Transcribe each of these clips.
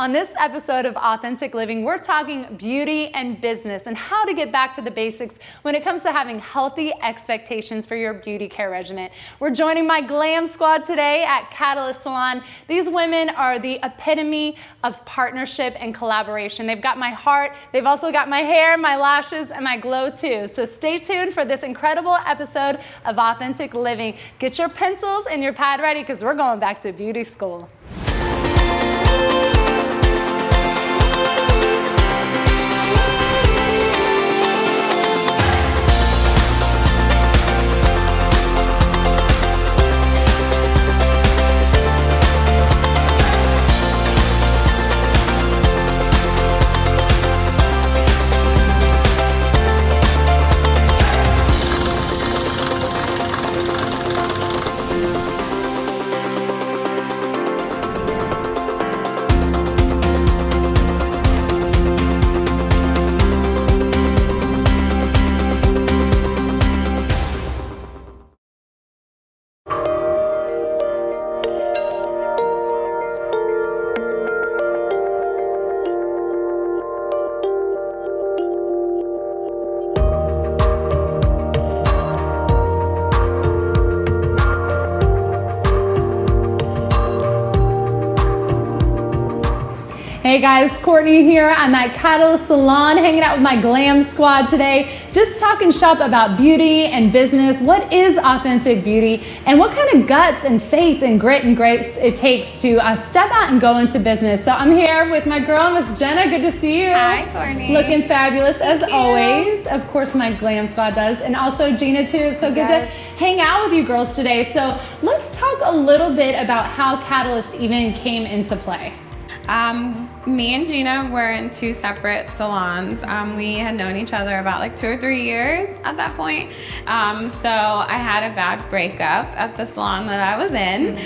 On this episode of Authentic Living, we're talking beauty and business and how to get back to the basics when it comes to having healthy expectations for your beauty care regimen. We're joining my Glam Squad today at Catalyst Salon. These women are the epitome of partnership and collaboration. They've got my heart, they've also got my hair, my lashes, and my glow too. So stay tuned for this incredible episode of Authentic Living. Get your pencils and your pad ready because we're going back to beauty school. Hey guys, Courtney here. I'm at Catalyst Salon hanging out with my Glam Squad today, just talking shop about beauty and business. What is authentic beauty and what kind of guts and faith and grit and grace it takes to step out and go into business. So I'm here with my girl, Miss Jenna. Good to see you. Hi, Courtney. Looking fabulous as always. Of course, my Glam Squad does. And also Gina too. It's so good to hang out with you girls today. So let's talk a little bit about how Catalyst even came into play. Me and Gina were in two separate salons. We had known each other about like 2 or 3 years at that point. So I had a bad breakup at the salon that I was in.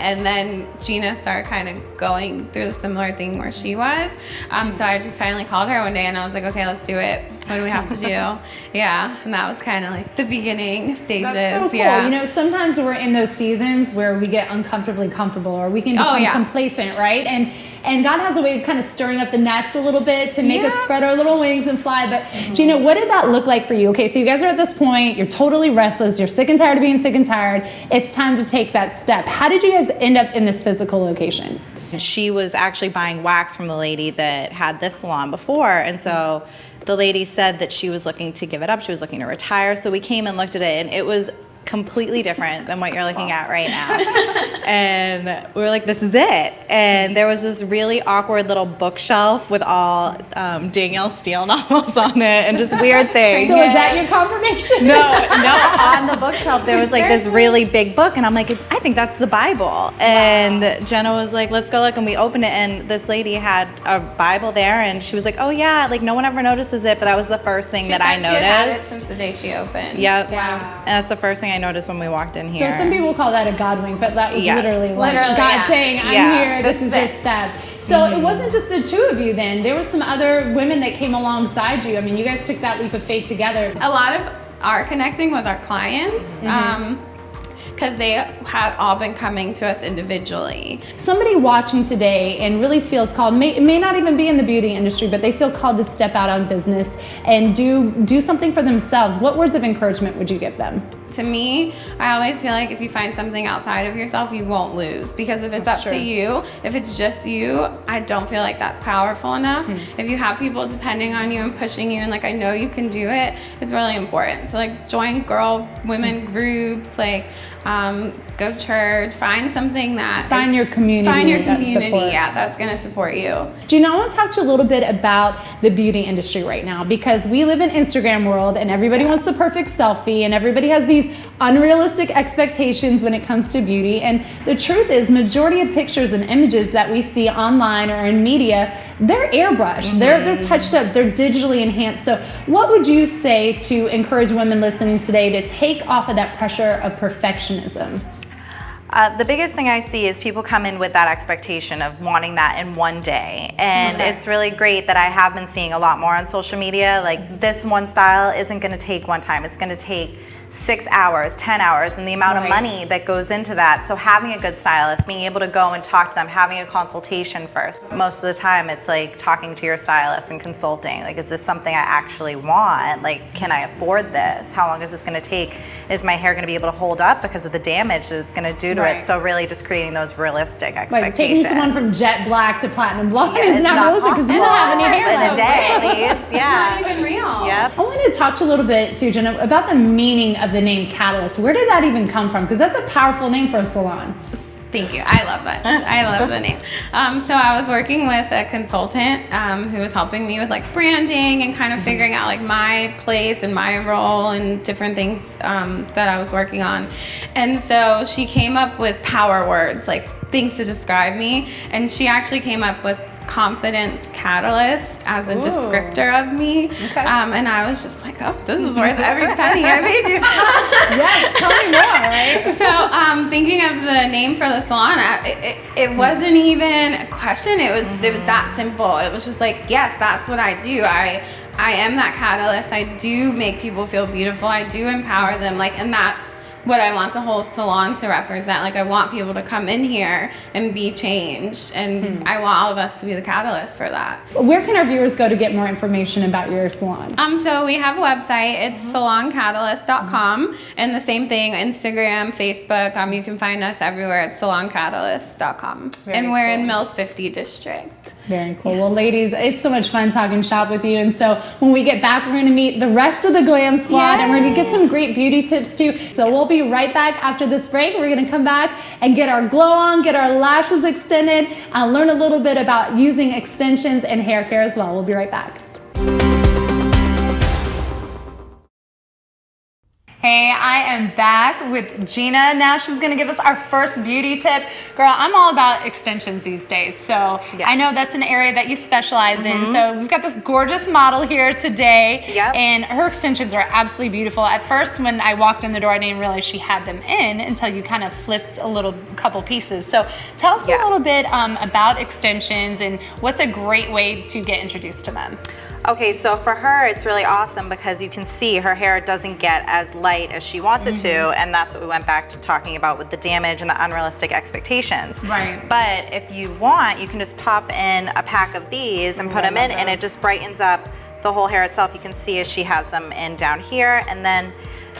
And then Gina started kind of going through the similar thing where she was. So I just finally called her one day and I was like, okay, let's do it. What do we have to do? Yeah, and that was kind of like the beginning stages. That's so cool. Yeah. You know, sometimes we're in those seasons where we get uncomfortably comfortable or we can become complacent, right? And God has a way of kind of stirring up the nest a little bit to make us spread our little wings and fly. But Gina, what did that look like for you? Okay, so you guys are at this point, you're totally restless, you're sick and tired of being sick and tired. It's time to take that step. How did you guys end up in this physical location? She was actually buying wax from the lady that had this salon before, and so the lady said that she was looking to give it up, she was looking to retire, so we came and looked at it, and it was completely different than what you're looking at right now. And we were like, this is it. And there was this really awkward little bookshelf with all Danielle Steele novels on it and just weird things. So is that your confirmation? No, on the bookshelf there was like this really big book, and I'm like, I think that's the Bible. And Jenna was like, let's go look, and we opened it, and this lady had a Bible there, and she was like, oh yeah, like no one ever notices it, but that was the first thing that I noticed. She had it since the day she opened. Yep. Wow. And that's the first thing I noticed when we walked in here. So some people call that a God wink, but that was literally God saying, I'm here, this is your step. So it wasn't just the two of you then. There were some other women that came alongside you. I mean, you guys took that leap of faith together. A lot of our connecting was our clients. Because they had all been coming to us individually. Somebody watching today and really feels called, may not even be in the beauty industry, but they feel called to step out on business and do something for themselves. What words of encouragement would you give them? To me, I always feel like if you find something outside of yourself, you won't lose. Because if it's up to you, if it's just you, I don't feel like that's powerful enough. If you have people depending on you and pushing you and like, I know you can do it, it's really important. So like join women groups, like go to church, find something that find your community. Find your community, that's gonna support you. Gina, I want to talk to you a little bit about the beauty industry right now, because we live in Instagram world and everybody wants the perfect selfie and everybody has these unrealistic expectations when it comes to beauty. And the truth is, majority of pictures and images that we see online or in media, they're airbrushed, they're touched up, they're digitally enhanced. So what would you say to encourage women listening today to take off of that pressure of perfectionism? The biggest thing I see is people come in with that expectation of wanting that in one day. And it's really great that I have been seeing a lot more on social media. Like, this one style isn't going to take one time. It's going to take 6 hours, 10 hours, and the amount of money that goes into that. So having a good stylist, being able to go and talk to them, having a consultation first. Most of the time it's like talking to your stylist and consulting. Like, is this something I actually want? Like, can I afford this? How long is this gonna take? Is my hair gonna be able to hold up because of the damage that it's gonna do to it? So really just creating those realistic expectations. Like taking someone from jet black to platinum blonde is not realistic because you don't have any hair in a day at least. Yeah. It's not even real. Yep. I wanted to talk to you a little bit too, Jenna, about the meaning of the name Catalyst. Where did that even come from? Because that's a powerful name for a salon. Thank you. I love it. I love the name. So I was working with a consultant who was helping me with like branding and kind of figuring out like my place and my role and different things that I was working on. And so she came up with power words, like things to describe me. And she actually came up with confidence catalyst as a descriptor of me. And I was just like, oh, this is worth every penny I paid you. Yes, tell me more, right? So thinking of the name for the salon, it wasn't even a question. It was that simple. It was just like, yes, that's what I do. I am that catalyst. I do make people feel beautiful. I do empower them. Like, and that's what I want the whole salon to represent. Like, I want people to come in here and be changed, and I want all of us to be the catalyst for that. Where can our viewers go to get more information about your salon? So we have a website. It's saloncatalyst.com, and the same thing, Instagram, Facebook. You can find us everywhere at saloncatalyst.com. And we're in Mills 50 District. Very cool. Well, ladies, it's so much fun talking shop with you. And so when we get back, we're going to meet the rest of the Glam Squad, and we're going to get some great beauty tips too. So we'll be right back after this break. We're going to come back and get our glow on, get our lashes extended, learn a little bit about using extensions and hair care as well. We'll be right back. Hey, I am back with Gina. Now she's gonna give us our first beauty tip. Girl, I'm all about extensions these days, so I know that's an area that you specialize in. So we've got this gorgeous model here today, and her extensions are absolutely beautiful. At first, when I walked in the door, I didn't realize she had them in until you kind of flipped a couple pieces. So tell us a little bit about extensions and what's a great way to get introduced to them. Okay, so for her, it's really awesome because you can see her hair doesn't get as light as she wants it to, and that's what we went back to talking about with the damage and the unrealistic expectations. Right. But if you want, you can just pop in a pack of these and put them in, and it just brightens up the whole hair itself. You can see as she has them in down here, and then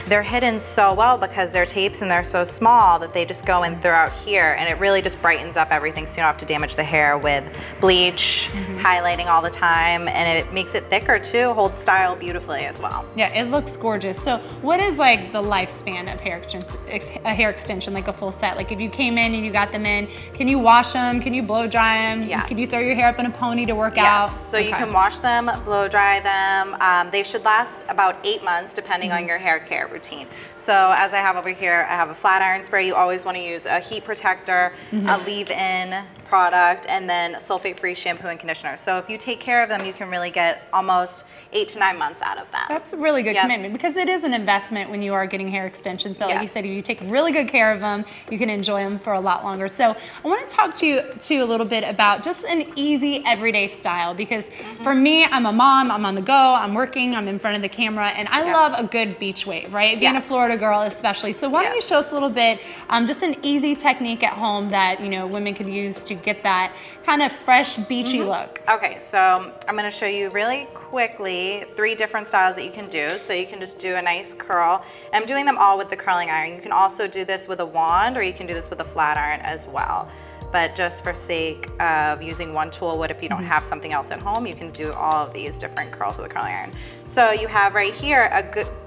they're hidden so well because they're tapes and they're so small that they just go in throughout here, and it really just brightens up everything so you don't have to damage the hair with bleach, highlighting all the time, and it makes it thicker too, holds style beautifully as well. Yeah, it looks gorgeous. So what is like the lifespan of a hair extension, like a full set? Like if you came in and you got them in, can you wash them? Can you blow dry them? Yes. Can you throw your hair up in a pony to work out? So you can wash them, blow dry them. They should last about 8 months depending on your hair care routine. So as I have over here, I have a flat iron spray. You always want to use a heat protector, a leave-in product, and then sulfate-free shampoo and conditioner. So if you take care of them, you can really get almost 8 to 9 months out of them. That's a really good commitment because it is an investment when you are getting hair extensions. But like you said, if you take really good care of them, you can enjoy them for a lot longer. So I want to talk to you too a little bit about just an easy everyday style because for me, I'm a mom, I'm on the go, I'm working, I'm in front of the camera, and I love a good beach wave, right? Being a Florida girl especially. So why don't you show us a little bit, just an easy technique at home that, women could use to get that kind of fresh beachy look. Okay, so I'm going to show you really quickly 3 different styles that you can do. So you can just do a nice curl. I'm doing them all with the curling iron. You can also do this with a wand, or you can do this with a flat iron as well. But just for sake of using one tool, what if you don't have something else at home, you can do all of these different curls with a curling iron. So you have right here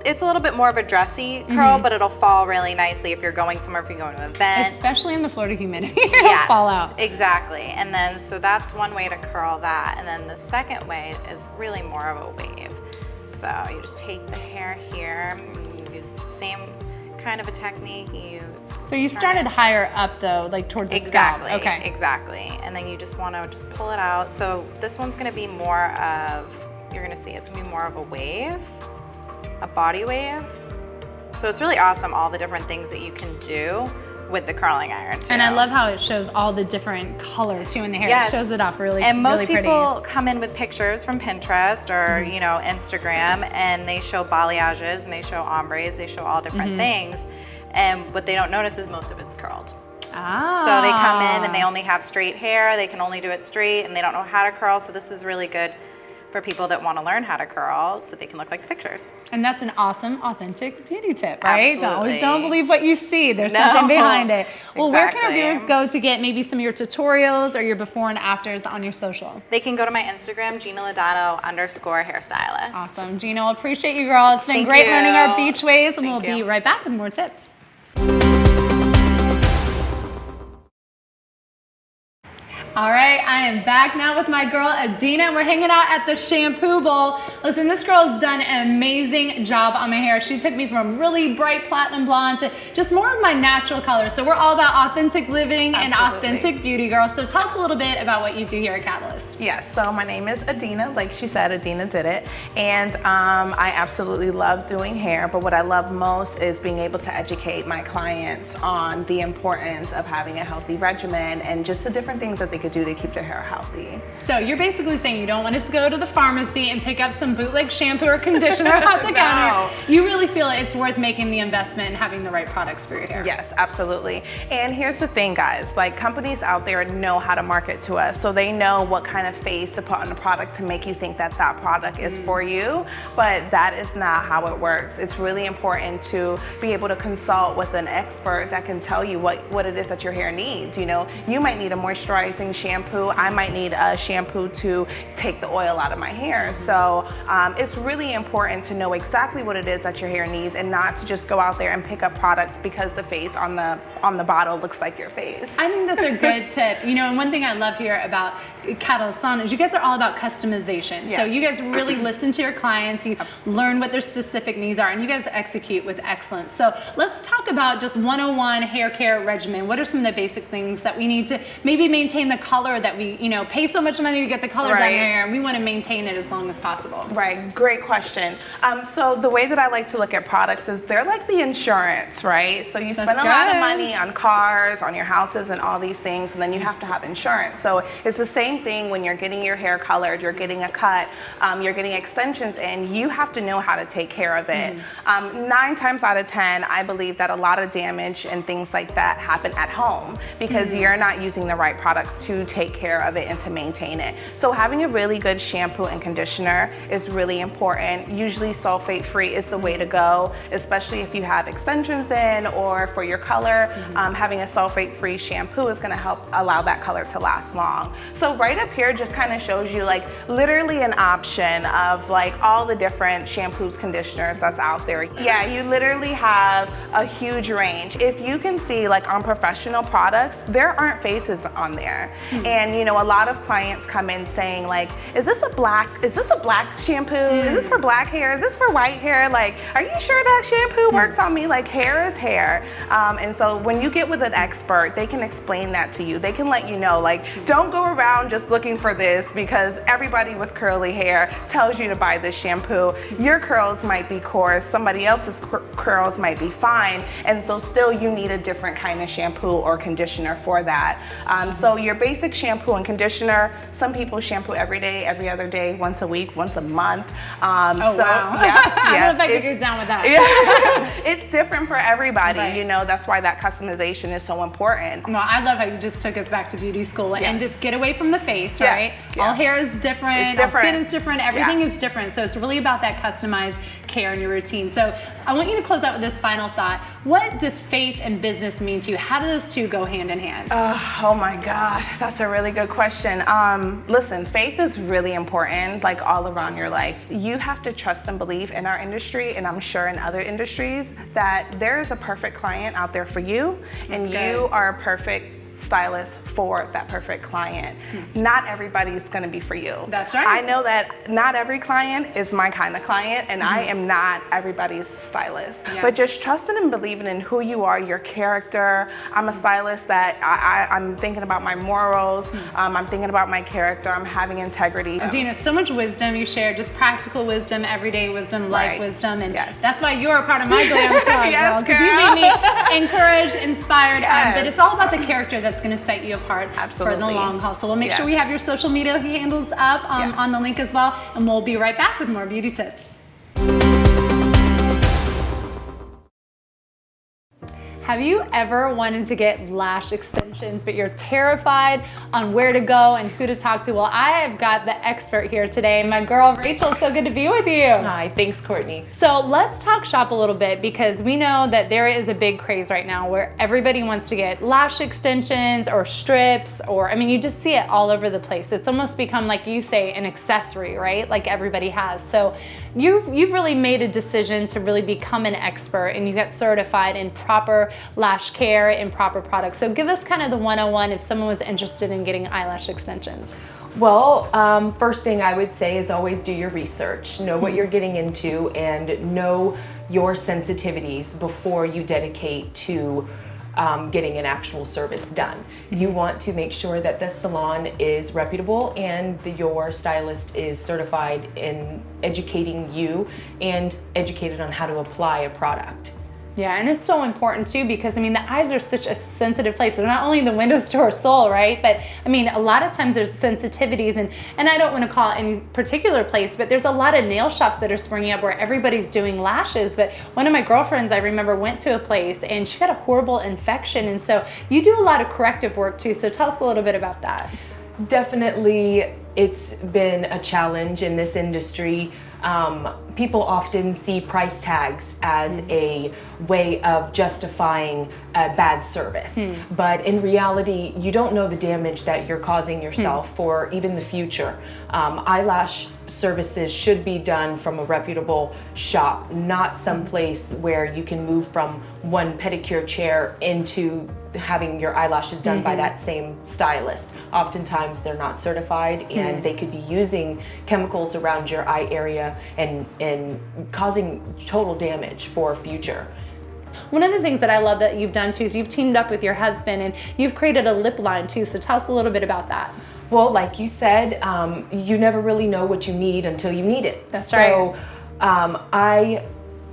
it's a little bit more of a dressy curl, but it'll fall really nicely if you're going somewhere, if you're going to an event. Especially in the Florida humidity, it'll fall out. Exactly. And then, so that's one way to curl that. And then the second way is really more of a wave. So you just take the hair here, and you use the same kind of a technique. So you started higher up though, like towards the scalp. Okay. Exactly. And then you just want to just pull it out. So this one's going to be more of, you're going to see it's going to be more of a wave, a body wave. So it's really awesome, all the different things that you can do with the curling iron too. And I love how it shows all the different color too in the hair. Yes. It shows it off really, and most really pretty. people come in with pictures from Pinterest or you know, Instagram, and they show balayages and they show ombres, they show all different things, and what they don't notice is most of it's curled. Ah. So they come in and they only have straight hair, they can only do it straight, and they don't know how to curl, so this is really good for people that want to learn how to curl so they can look like the pictures. And that's an awesome, authentic beauty tip, right? Absolutely. Always don't believe what you see. There's something behind it. Well, where can our Exactly. viewers go to get maybe some of your tutorials or your before and afters on your social? They can go to my Instagram, GinaLodano_hairstylist. Awesome. Gina, appreciate you, girl. It's been Thank great you. learning our beach ways, and we'll Thank be you. right back with more tips. All right, I am back now with my girl Adina. We're hanging out at the shampoo bowl. Listen, this girl's done an amazing job on my hair. She took me from really bright platinum blonde to just more of my natural color. So we're all about authentic living and authentic beauty, girl. So tell us a little bit about what you do here at Catalyst. Yes, so my name is Adina. Like she said, Adina did it. And I absolutely love doing hair, but what I love most is being able to educate my clients on the importance of having a healthy regimen and just the different things that they could do to keep their hair healthy. So you're basically saying you don't want us to go to the pharmacy and pick up some bootleg shampoo or conditioner off the No. counter. You really feel it's worth making the investment and having the right products for your hair. Yes, absolutely. And here's the thing, guys, like companies out there know how to market to us. So they know what kind of face to put on the product to make you think that that product is for you, but that is not how it works. It's really important to be able to consult with an expert that can tell you what it is that your hair needs. You know, you might need a moisturizing shampoo. I might need a shampoo to take the oil out of my hair. So it's really important to know exactly what it is that your hair needs and not to just go out there and pick up products because the face on the bottle looks like your face. I think that's a good tip. You know, and one thing I love here about Catalyst Salon is you guys are all about customization. So Yes. you guys really listen to your clients, you learn what their specific needs are, and you guys execute with excellence. So let's talk about just 101 hair care regimen. What are some of the basic things that we need to maybe maintain the color that we, you know, pay so much money to get the color done in our hair, and we want to maintain it as long as possible? Right, great question. So the way that I like to look at products is they're like the insurance, right? So you spend a lot of money on cars, on your houses, and all these things, and then you have to have insurance. So it's the same thing when you're getting your hair colored, you're getting a cut, you're getting extensions in, you have to know how to take care of it. 9 times out of 10, I believe that a lot of damage and things like that happen at home because you're not using the right products to take care of it and to maintain it. So having a really good shampoo and conditioner is really important. Usually sulfate free is the way to go, especially if you have extensions in or for your color. Having a sulfate free shampoo is going to help allow that color to last long. So right up here just kind of shows you like literally an option of like all the different shampoos, conditioners that's out there. Yeah, you literally have a huge range. If you can see like on professional products, there aren't faces on there. And you know, a lot of clients come in saying like, is this a black shampoo? Is this for black hair? Is this for white hair? Like, are you sure that shampoo works on me? Like, hair is hair. And so when you get with an expert, they can explain that to you. They can let you know, like, don't go around just looking for this because everybody with curly hair tells you to buy this shampoo. Your curls might be coarse, somebody else's curls might be fine, and so still you need a different kind of shampoo or conditioner for that. So your basic shampoo and conditioner, some people shampoo every day, every other day, once a week, once a month. Wow. Yeah, I don't know if I could get down with that. Yeah, it's different for everybody, Right. you know, that's why that customization is so important. Well, I love how you just took us back to beauty school and just get away from the face, Yes, right? yes. All hair is different, It's different. all skin is different, everything is different. So it's really about that customized care in your routine. So I want you to close out with this final thought. What does faith and business mean to you? How do those two go hand in hand? Oh my God, that's a really good question. Listen, faith is really important, like all around your life. You have to trust and believe in our industry, and I'm sure in other industries, that there is a perfect client out there for you, and you are a perfect stylist for that perfect client. Not everybody's gonna be for you. That's right. I know that not every client is my kind of client, and I am not everybody's stylist. But just trusting and believing in who you are, your character. I'm a stylist that I'm thinking about my morals, I'm thinking about my character, I'm having integrity. Dina, so much wisdom you share, just practical wisdom, everyday wisdom, life wisdom, and that's why you're a part of my Glam Squad, girl, because you made me encouraged, inspired, but it's all about the character that's going to set you apart for the long haul. So we'll make sure we have your social media handles up on the link as well, and we'll be right back with more beauty tips. Have you ever wanted to get lash extensions, but you're terrified on where to go and who to talk to? Well, I have got the expert here today, my girl Rachel. It's so good to be with you. Hi, thanks, Courtney. So let's talk shop a little bit, because we know that there is a big craze right now where everybody wants to get lash extensions or strips, or I mean, you just see it all over the place. It's almost become, like you say, an accessory, right? Like everybody has. So you've really made a decision to really become an expert, and you get certified in proper lash care and proper products. So give us kind of the 101 if someone was interested in getting eyelash extensions. Well, first thing I would say is always do your research. Know what you're getting into and know your sensitivities before you dedicate to getting an actual service done. You want to make sure that the salon is reputable and your stylist is certified in educating you and educated on how to apply a product. Yeah, and it's so important too, because I mean, the eyes are such a sensitive place. They're not only the windows to our soul, right? But I mean, a lot of times there's sensitivities, and I don't want to call it any particular place, but there's a lot of nail shops that are springing up where everybody's doing lashes. But one of my girlfriends, I remember, went to a place and she had a horrible infection. And so you do a lot of corrective work too. So tell us a little bit about that. Definitely, it's been a challenge in this industry. People often see price tags as a way of justifying a bad service. But in reality, you don't know the damage that you're causing yourself for even the future. Eyelash services should be done from a reputable shop, not some place where you can move from one pedicure chair into having your eyelashes done by that same stylist. Oftentimes they're not certified, and they could be using chemicals around your eye area and causing total damage for future. One of the things that I love that you've done too is you've teamed up with your husband and you've created a lip line too. So tell us a little bit about that. Well, like you said, you never really know what you need until you need it. That's right. I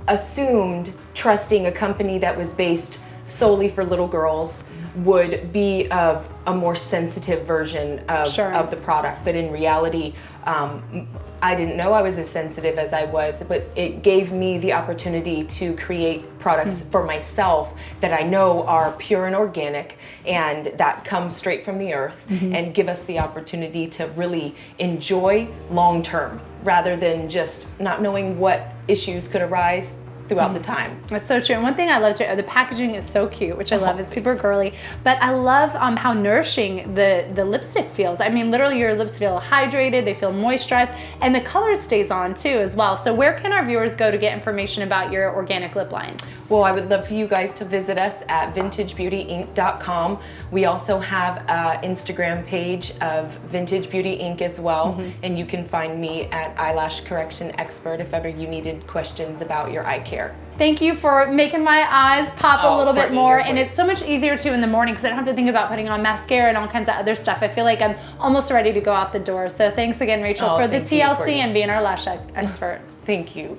assumed trusting a company that was based solely for little girls would be of a more sensitive version of the product, but in reality, I didn't know I was as sensitive as I was, but it gave me the opportunity to create products for myself that I know are pure and organic and that come straight from the earth and give us the opportunity to really enjoy long term rather than just not knowing what issues could arise throughout the time. That's so true. And one thing I love too, the packaging is so cute, which I love. It's super girly, but I love how nourishing the lipstick feels. I mean, literally your lips feel hydrated, they feel moisturized, and the color stays on too as well. So where can our viewers go to get information about your organic lip line? Well, I would love for you guys to visit us at vintagebeautyinc.com. We also have an Instagram page of Vintage Beauty Inc. as well, and you can find me at Eyelash Correction Expert if ever you needed questions about your eye care. Thank you for making my eyes pop a little bit Courtney, more, and it's so much easier too in the morning because I don't have to think about putting on mascara and all kinds of other stuff. I feel like I'm almost ready to go out the door. So thanks again, Rachel, for the TLC and being our lash expert. Thank you.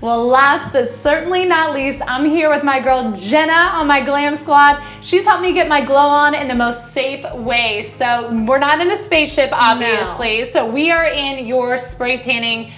Well, last but certainly not least, I'm here with my girl Jenna on my Glam Squad. She's helped me get my glow on in the most safe way. So we're not in a spaceship, obviously. No. So we are in your spray tanning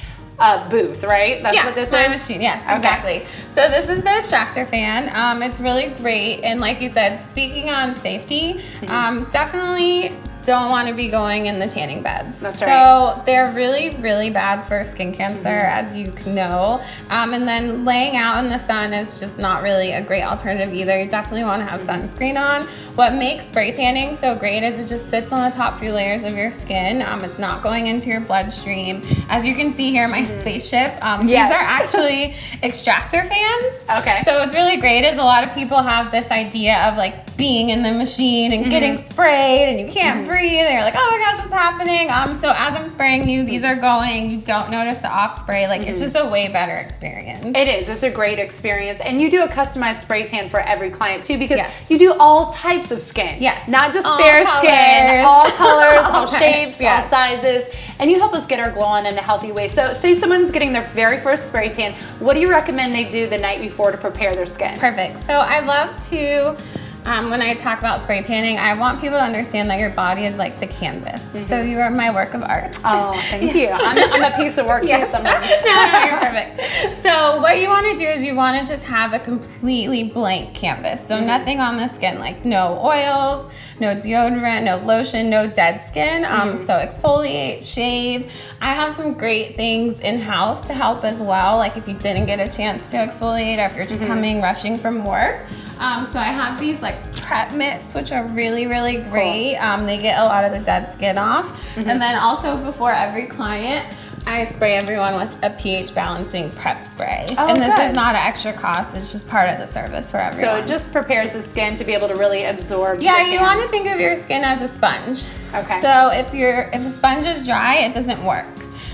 booth, right? That's what this is? Machine. Yes, exactly. So this is the extractor fan. It's really great. And like you said, speaking on safety, definitely don't want to be going in the tanning beds. That's so right. They're really, really bad for skin cancer, as you know. And then laying out in the sun is just not really a great alternative either. You definitely want to have sunscreen on. What makes spray tanning so great is it just sits on the top few layers of your skin. It's not going into your bloodstream. As you can see here, my spaceship, these are actually extractor fans. tans. Okay. So what's really great is a lot of people have this idea of like being in the machine and getting sprayed and you can't breathe. They're like, oh my gosh, what's happening? So as I'm spraying you, these are going. You don't notice the off spray. Like it's just a way better experience. It is. It's a great experience. And you do a customized spray tan for every client too, because you do all types of skin. Yes. Not just All fair colors. skin, all colors, all All shapes, types, all sizes. And you help us get our glow on in a healthy way. So say someone's getting their very first spray tan, what do you recommend they do the night before to prepare their skin? Perfect. So I love to, when I talk about spray tanning, I want people to understand that your body is like the canvas. So you are my work of art. Oh, thank you. I'm a piece of work too sometimes. No, you're perfect. So what you want to do is you want to just have a completely blank canvas. So nothing on the skin, like no oils, no deodorant, no lotion, no dead skin. So exfoliate, shave. I have some great things in-house to help as well. Like if you didn't get a chance to exfoliate or if you're just coming rushing from work. So I have these like prep mitts, which are really, really great. They get a lot of the dead skin off. And then also before every client, I spray everyone with a pH balancing prep spray. Oh, and this good. is not an extra cost, it's just part of the service for everyone. So it just prepares the skin to be able to really absorb. Yeah, the you tan. want to think of your skin as a sponge. Okay. So if the sponge is dry, it doesn't work.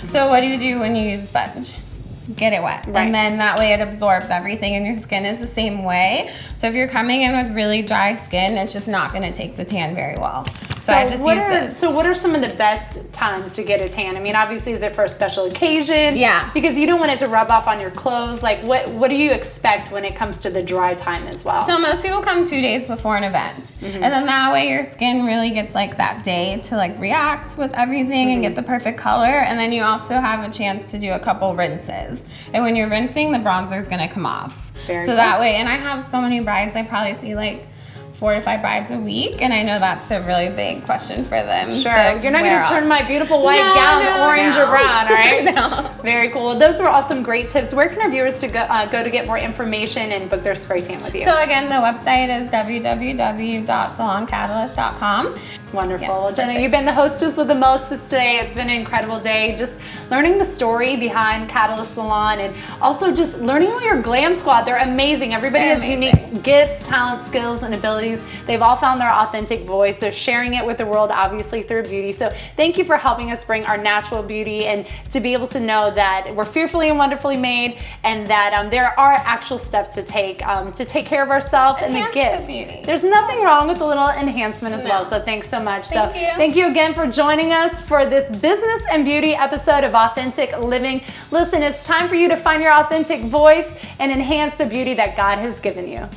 So what do you do when you use a sponge? Get it wet. Right. And then that way it absorbs everything and your skin is the same way. So if you're coming in with really dry skin, it's just not going to take the tan very well. So I just use this. So what are some of the best times to get a tan? I mean, obviously, is it for a special occasion? Yeah. Because you don't want it to rub off on your clothes. Like, what do you expect when it comes to the dry time as well? So most people come 2 days before an event. And then that way your skin really gets like that day to like react with everything and get the perfect color. And then you also have a chance to do a couple rinses. And when you're rinsing, the bronzer is going to come off. Very so cool. that way, and I have so many brides, I probably see like 4 to 5 brides a week, and I know that's a really big question for them. Sure. You're not going to turn my beautiful white gown orange or brown, right? No. Very cool. Those were all some great tips. Where can our viewers go to get more information and book their spray tan with you? So again, the website is www.saloncatalyst.com. Wonderful. Yes, Well, Jenna, perfect. you've been the hostess with the mostest today. It's been an incredible day. Just learning the story behind Catalyst Salon and also just learning about your Glam Squad. They're amazing. Everybody They're has amazing. unique gifts, talents, skills, and abilities. They've all found their authentic voice. They're sharing it with the world, obviously, through beauty. So thank you for helping us bring our natural beauty and to be able to know that we're fearfully and wonderfully made and that there are actual steps to take care of ourselves and the Enhance gift. the beauty. There's nothing wrong with a little enhancement as No. well. So thanks so much. Thank you. Thank you again for joining us for this business and beauty episode of Authentic Living. Listen, it's time for you to find your authentic voice and enhance the beauty that God has given you.